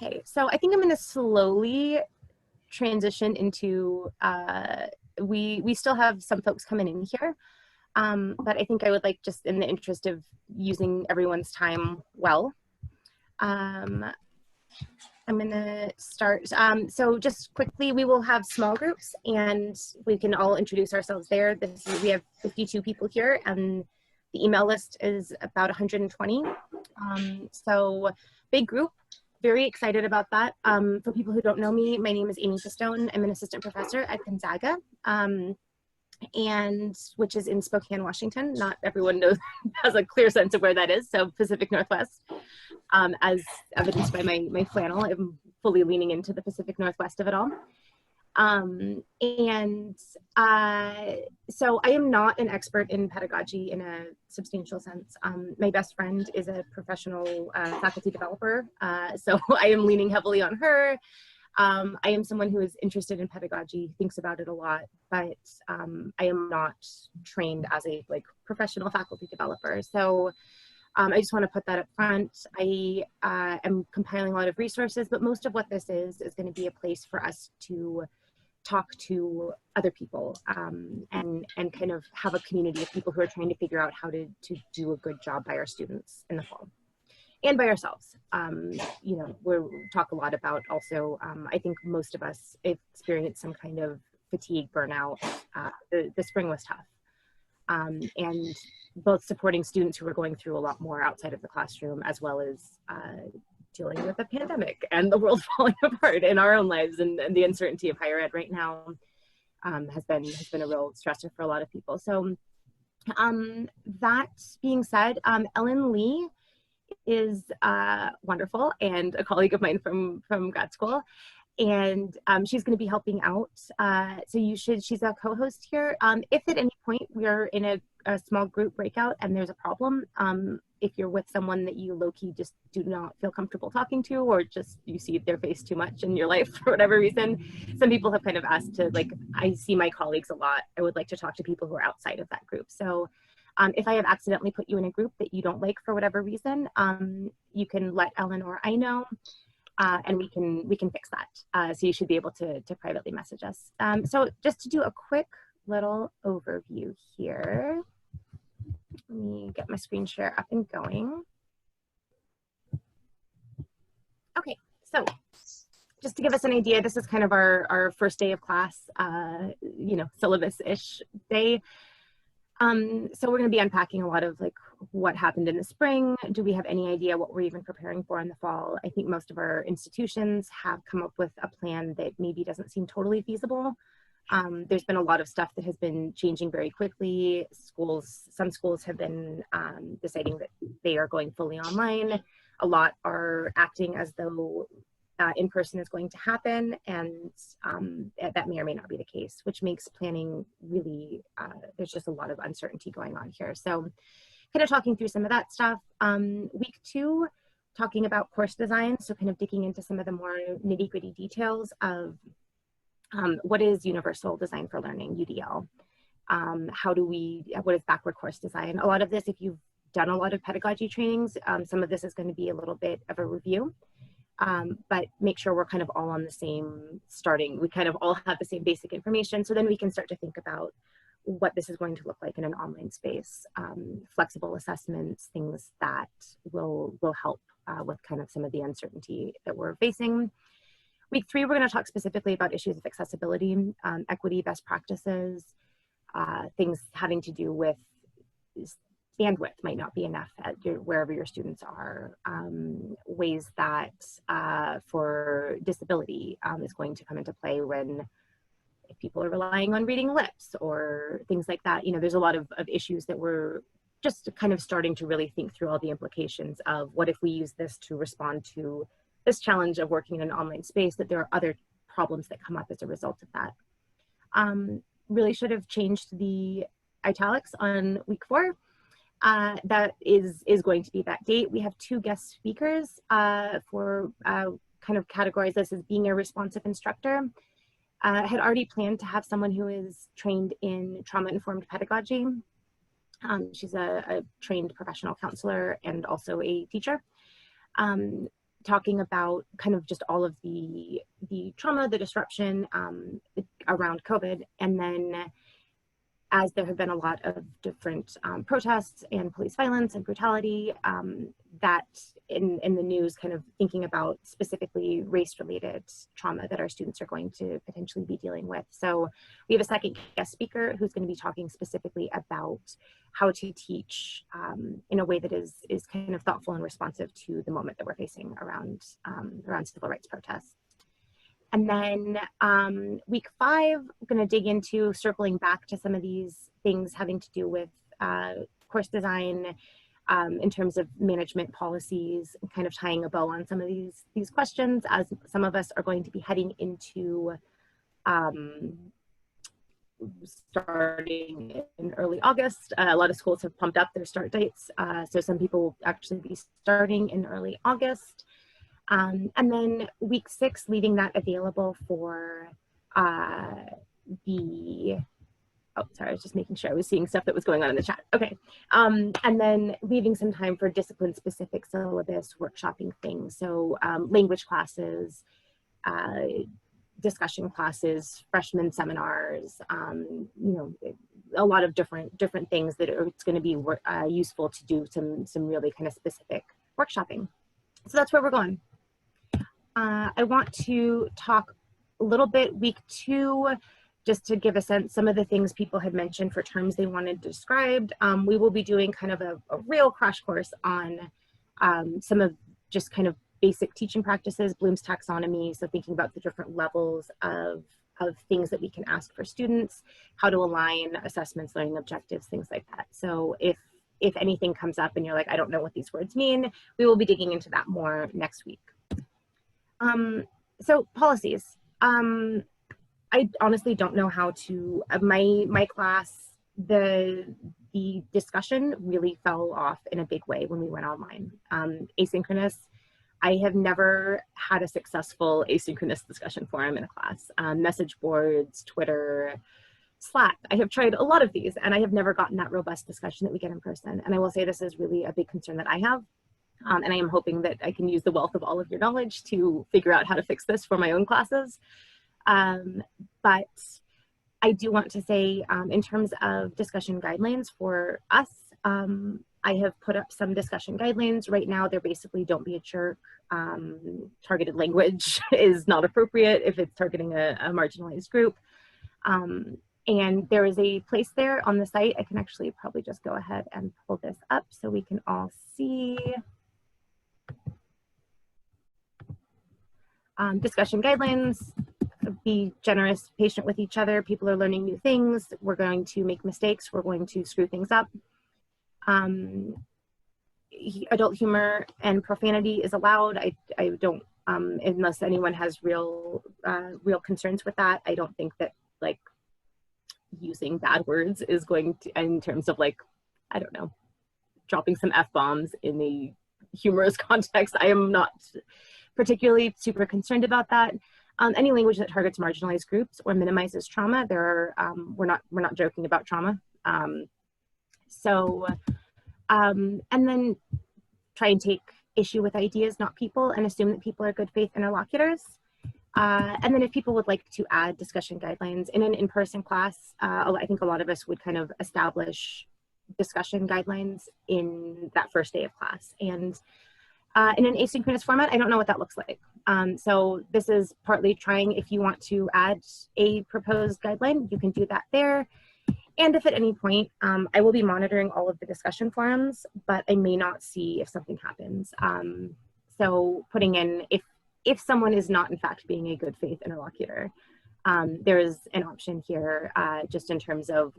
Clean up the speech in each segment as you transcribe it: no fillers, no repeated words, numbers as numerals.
Okay, so I think I'm going to slowly transition into, we still have some folks coming in here, but I think I would like, just in the interest of using everyone's time well, um, I'm going to start. So just quickly, we will have small groups and we can all introduce ourselves there. We have 52 people here and the email list is about 120. So big group. Very excited about that. For people who don't know me, my name is Amy Pistone. I'm an assistant professor at Gonzaga, and which is in Spokane, Washington. Not everyone knows has a clear sense of where that is. So Pacific Northwest, as evidenced by my flannel, I'm fully leaning into the Pacific Northwest of it all. So I am not an expert in pedagogy in a substantial sense. My best friend is a professional faculty developer, so I am leaning heavily on her. I am someone who is interested in pedagogy, thinks about it a lot, but I am not trained as a professional faculty developer. So I just want to put that up front. I am compiling a lot of resources, but most of what this is going to be a place for us to talk to other people and kind of have a community of people who are trying to figure out how to do a good job by our students in the fall and by ourselves. You know, we talk a lot about also, I think most of us experienced some kind of fatigue, burnout. The spring was tough. And both supporting students who are going through a lot more outside of the classroom, as well as dealing with a pandemic and the world falling apart in our own lives, and the uncertainty of higher ed right now has been a real stressor for a lot of people. So that being said, Ellen Lee is wonderful and a colleague of mine from grad school. And she's going to be helping out. So she's a co-host here. If at any point we're in a small group breakout and there's a problem, if you're with someone that you low-key just do not feel comfortable talking to, or just you see their face too much in your life for whatever reason, some people have kind of asked to, I see my colleagues a lot. I would like to talk to people who are outside of that group. So if I have accidentally put you in a group that you don't like for whatever reason, you can let Ellen or I know. And we can fix that. So you should be able to privately message us. So just to do a quick little overview here, let me get my screen share up and going. Okay, so just to give us an idea, this is kind of our first day of class, you know, syllabus-ish day. So we're going to be unpacking a lot of what happened in the spring. Do we have any idea what we're even preparing for in the fall? I think most of our institutions have come up with a plan that maybe doesn't seem totally feasible. There's been a lot of stuff that has been changing very quickly. Some schools have been deciding that they are going fully online. A lot are acting as though in-person is going to happen, and that may or may not be the case, which makes planning really, there's just a lot of uncertainty going on here. So kind of talking through some of that stuff. Week 2, talking about course design, so kind of digging into some of the more nitty-gritty details of what is Universal Design for Learning, UDL? What is backward course design? A lot of this, if you've done a lot of pedagogy trainings, some of this is going to be a little bit of a review. But make sure we're kind of all on the same starting. We kind of all have the same basic information, so then we can start to think about what this is going to look like in an online space, flexible assessments, things that will help with kind of some of the uncertainty that we're facing. Week 3, we're going to talk specifically about issues of accessibility, equity, best practices, things having to do with bandwidth might not be enough at wherever your students are, ways that for disability is going to come into play if people are relying on reading lips or things like that. You know, there's a lot of issues that we're just kind of starting to really think through all the implications of what if we use this to respond to this challenge of working in an online space, that there are other problems that come up as a result of that. Really should have changed the italics on week 4. That is going to be that date. We have 2 guest speakers for kind of categorize this as being a responsive instructor. I had already planned to have someone who is trained in trauma-informed pedagogy. She's a trained professional counselor and also a teacher. talking about kind of just all of the trauma, the disruption around COVID. And then as there have been a lot of different protests and police violence and brutality, that in the news, kind of thinking about specifically race-related trauma that our students are going to potentially be dealing with. So we have a second guest speaker who's going to be talking specifically about how to teach in a way that is kind of thoughtful and responsive to the moment that we're facing around civil rights protests. And then week 5, I'm going to dig into circling back to some of these things having to do with course design in terms of management policies, and kind of tying a bow on some of these questions, as some of us are going to be heading into starting in early August. A lot of schools have pumped up their start dates. So some people will actually be starting in early August. And then week 6, leaving that available for sorry, I was just making sure I was seeing stuff that was going on in the chat. Okay. And then leaving some time for discipline specific syllabus workshopping things. So language classes, discussion classes, freshman seminars, you know, a lot of different things that it's going to be useful to do some really kind of specific workshopping. So that's where we're going. I want to talk a little bit week 2, just to give a sense, some of the things people had mentioned for terms they wanted described. We will be doing kind of a real crash course on some of just kind of basic teaching practices, Bloom's taxonomy, so thinking about the different levels of things that we can ask for students, how to align assessments, learning objectives, things like that. So if anything comes up and you're like, I don't know what these words mean, we will be digging into that more next week. So policies. I honestly don't know how to, my class, the discussion really fell off in a big way when we went online. Asynchronous, I have never had a successful asynchronous discussion forum in a class. Message boards, Twitter, Slack. I have tried a lot of these and I have never gotten that robust discussion that we get in person. And I will say this is really a big concern that I have. And I am hoping that I can use the wealth of all of your knowledge to figure out how to fix this for my own classes. But I do want to say, in terms of discussion guidelines for us, I have put up some discussion guidelines. Right now, they're basically don't be a jerk. Targeted language is not appropriate if it's targeting a marginalized group. And there is a place there on the site. I can actually probably just go ahead and pull this up so we can all see. Discussion guidelines, be generous, patient with each other. People are learning new things. We're going to make mistakes. We're going to screw things up. Adult humor and profanity is allowed. I don't, unless anyone has real concerns with that, I don't think that like using bad words is going to, in terms of like, I don't know, dropping some F-bombs in the humorous context. I am not particularly super concerned about that. Any language that targets marginalized groups or minimizes trauma, there are, we're not joking about trauma. And then try and take issue with ideas, not people, and assume that people are good faith interlocutors. And then if people would like to add discussion guidelines in an in-person class, I think a lot of us would kind of establish discussion guidelines in that first day of class. And in an asynchronous format, I don't know what that looks like. So this is partly trying, if you want to add a proposed guideline, you can do that there. And if at any point, I will be monitoring all of the discussion forums, but I may not see if something happens. So putting in, if someone is not in fact being a good faith interlocutor, there is an option here just in terms of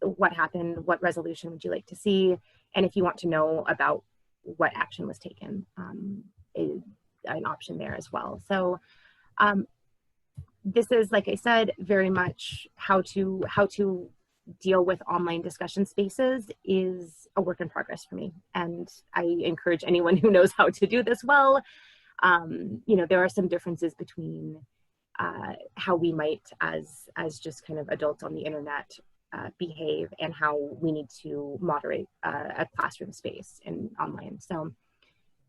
what happened, what resolution would you like to see, and if you want to know about what action was taken, is an option there as well. So this is, like I said, very much how to deal with online discussion spaces is a work in progress for me. And I encourage anyone who knows how to do this well. You know, there are some differences between how we might, as just kind of adults on the internet, behave, and how we need to moderate a classroom space in online. So,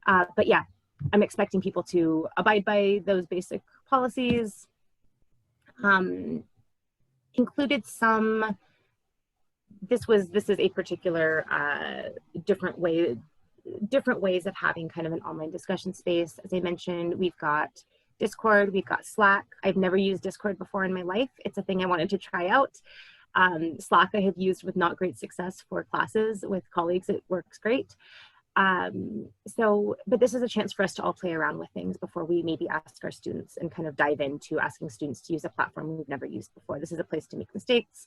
but yeah, I'm expecting people to abide by those basic policies. Included some, this is a particular different ways of having kind of an online discussion space. As I mentioned, we've got Discord, we've got Slack. I've never used Discord before in my life. It's a thing I wanted to try out. Slack I have used with not great success for classes with colleagues. It works great. But this is a chance for us to all play around with things before we maybe ask our students and kind of dive into asking students to use a platform we've never used before. This is a place to make mistakes.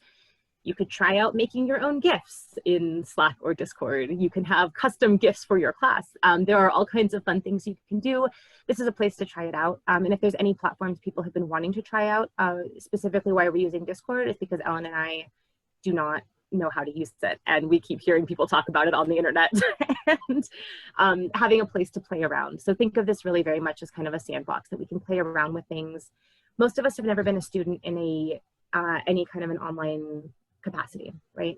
You could try out making your own GIFs in Slack or Discord. You can have custom GIFs for your class. There are all kinds of fun things you can do. This is a place to try it out. And if there's any platforms people have been wanting to try out, specifically why we're using Discord is because Ellen and I do not know how to use it. And we keep hearing people talk about it on the internet and having a place to play around. So think of this really very much as kind of a sandbox that we can play around with things. Most of us have never been a student in any kind of an online capacity, right?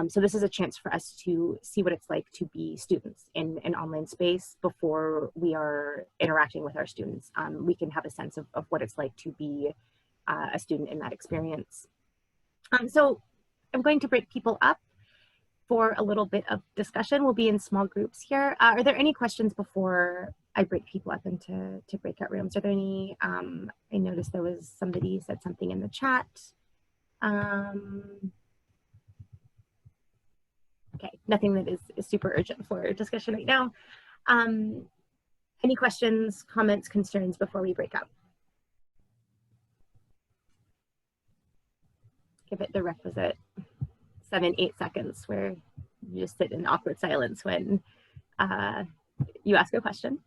So this is a chance for us to see what it's like to be students in an online space before we are interacting with our students. We can have a sense of what it's like to be a student in that experience. So I'm going to break people up for a little bit of discussion. We'll be in small groups here. Are there any questions before I break people up into breakout rooms? Are there any, I noticed there was somebody said something in the chat. Okay, nothing that is super urgent for discussion right now. Any questions, comments, concerns before we break up? Give it the requisite 7-8 seconds where you just sit in awkward silence when you ask a question.